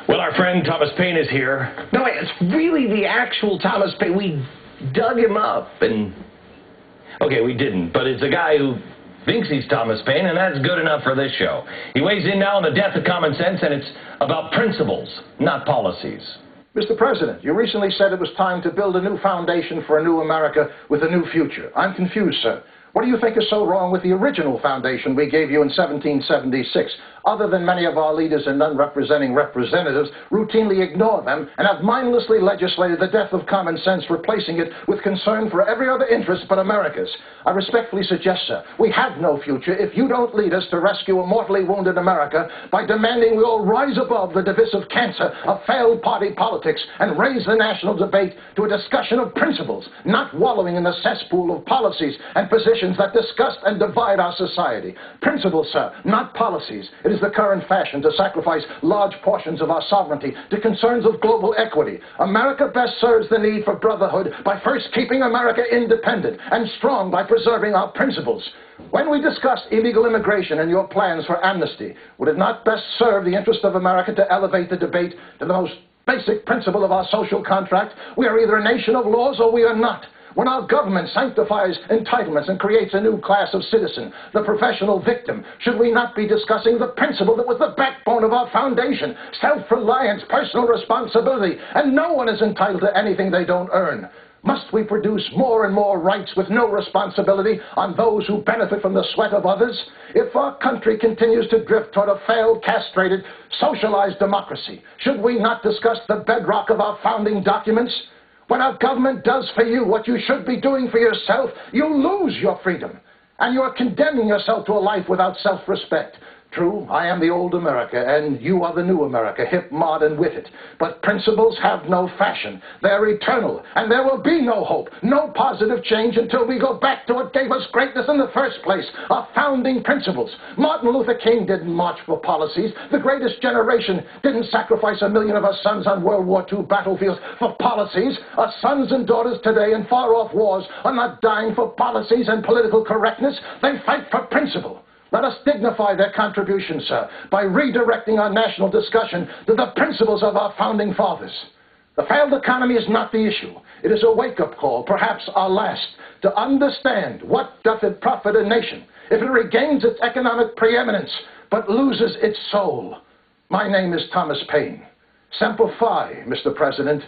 Well, our friend Thomas Paine is here. No, it's really the actual Thomas Paine. We dug him up and... Okay, we didn't, but it's a guy who thinks he's Thomas Paine, and that's good enough for this show. He weighs in now on the death of common sense, and it's about principles, not policies. Mr. President, you recently said it was time to build a new foundation for a new America with a new future. I'm confused, sir. What do you think is so wrong with the original foundation we gave you in 1776? Other than many of our leaders and none representing representatives routinely ignore them and have mindlessly legislated the death of common sense, replacing it with concern for every other interest but America's. I respectfully suggest, sir, we have no future if you don't lead us to rescue a mortally wounded America by demanding we all rise above the divisive cancer of failed party politics and raise the national debate to a discussion of principles, not wallowing in the cesspool of policies and positions that disgust and divide our society. Principles, sir, not policies. It is the current fashion to sacrifice large portions of our sovereignty to concerns of global equity. America best serves the need for brotherhood by first keeping America independent and strong by preserving our principles. When we discuss illegal immigration and your plans for amnesty, would it not best serve the interest of America to elevate the debate to the most basic principle of our social contract? We are either a nation of laws or we are not. When our government sanctifies entitlements and creates a new class of citizen, the professional victim, should we not be discussing the principle that was the backbone of our foundation? Self-reliance, personal responsibility, and no one is entitled to anything they don't earn. Must we produce more and more rights with no responsibility on those who benefit from the sweat of others? If our country continues to drift toward a failed, castrated, socialized democracy, should we not discuss the bedrock of our founding documents? When our government does for you what you should be doing for yourself, you lose your freedom. And you are condemning yourself to a life without self-respect. True, I am the old America, and you are the new America, hip, modern, with it. But principles have no fashion. They're eternal, and there will be no hope, no positive change until we go back to what gave us greatness in the first place, our founding principles. Martin Luther King didn't march for policies. The greatest generation didn't sacrifice 1 million of our sons on World War II battlefields for policies. Our sons and daughters today in far-off wars are not dying for policies and political correctness. They fight for principle. Let us dignify their contribution, sir, by redirecting our national discussion to the principles of our founding fathers. The failed economy is not the issue. It is a wake-up call, perhaps our last, to understand what doth it profit a nation if it regains its economic preeminence but loses its soul. My name is Thomas Paine. Semper Fi, Mr. President.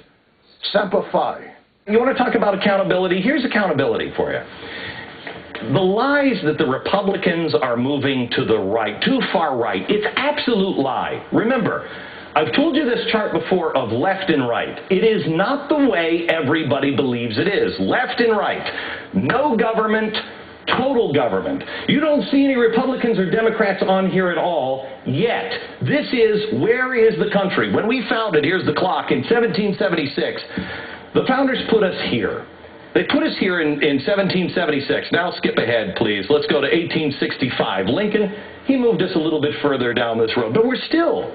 Semper Fi. You want to talk about accountability? Here's accountability for you. The lies that the Republicans are moving to the right, too far right, it's absolute lie. Remember, I've told you this chart before of left and right. It is not the way everybody believes it is. Left and right. No government, total government. You don't see any Republicans or Democrats on here at all yet. This is, where is the country? When we founded, here's the clock, in 1776, the founders put us here. They put us here in 1776. Now skip ahead, please. Let's go to 1865. Lincoln, he moved us a little bit further down this road, but we're still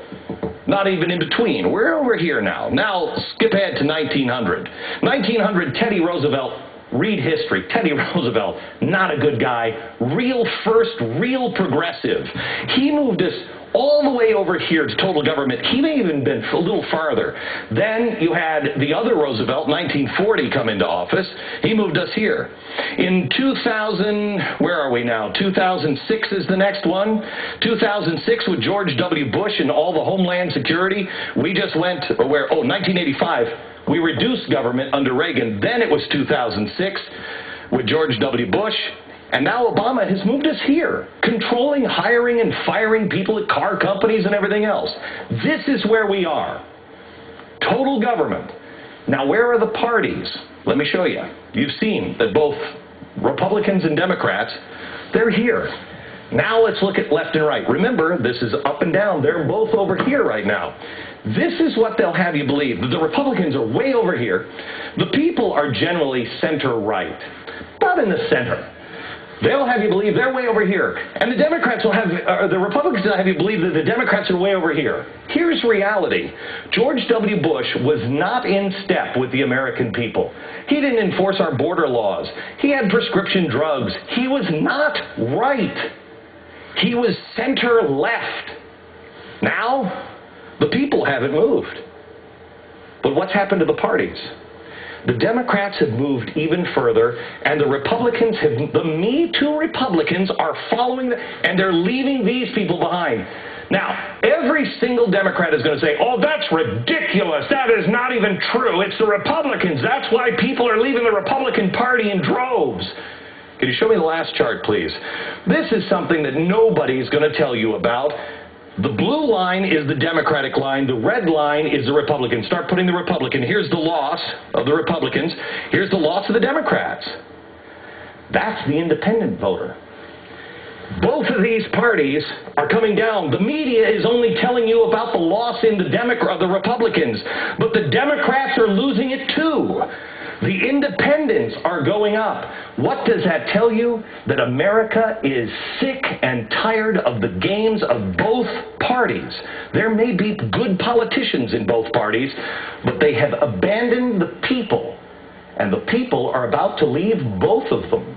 not even in between. We're over here now. Now skip ahead to 1900. 1900, Teddy Roosevelt. Read history. Teddy Roosevelt, not a good guy. Real first, real progressive. He moved us all the way over here to total government. He may have even been a little farther. Then you had the other Roosevelt, 1940, come into office. He moved us here. In 2000, where are we now? 2006 is the next one. 2006 with George W. Bush and all the Homeland Security. We just went, 1985. We reduced government under Reagan. Then it was 2006 with George W. Bush. And now Obama has moved us here, controlling, hiring, and firing people at car companies and everything else. This is where we are. Total government. Now, where are the parties? Let me show you. You've seen that both Republicans and Democrats, they're here. Now let's look at left and right. Remember, this is up and down. They're both over here right now. This is what they'll have you believe. The Republicans are way over here. The people are generally center-right, not in the center. They'll have you believe they're way over here. And the Democrats will have, the Republicans will have you believe that the Democrats are way over here. Here's reality. George W. Bush was not in step with the American people. He didn't enforce our border laws. He had prescription drugs. He was not right. He was center-left. Now, The people haven't moved. But what's happened to the parties? The Democrats have moved even further, and the Republicans have, the Me Too Republicans are following, and they're leaving these people behind. Now, every single Democrat is going to say, oh, that's ridiculous. That is not even true. It's the Republicans. That's why people are leaving the Republican Party in droves. Can you show me the last chart, please? This is something that nobody is going to tell you about. The blue line is the Democratic line. The red line is the Republican. Start putting the Republican. Here's the loss of the Republicans. Here's the loss of the Democrats. That's the independent voter. Both of these parties are coming down. The media is only telling you about the loss in the Republicans, but the Democrats are losing it too. The independents are going up. What does that tell you? That America is sick and tired of the games of both parties. There may be good politicians in both parties, but they have abandoned the people, and the people are about to leave both of them.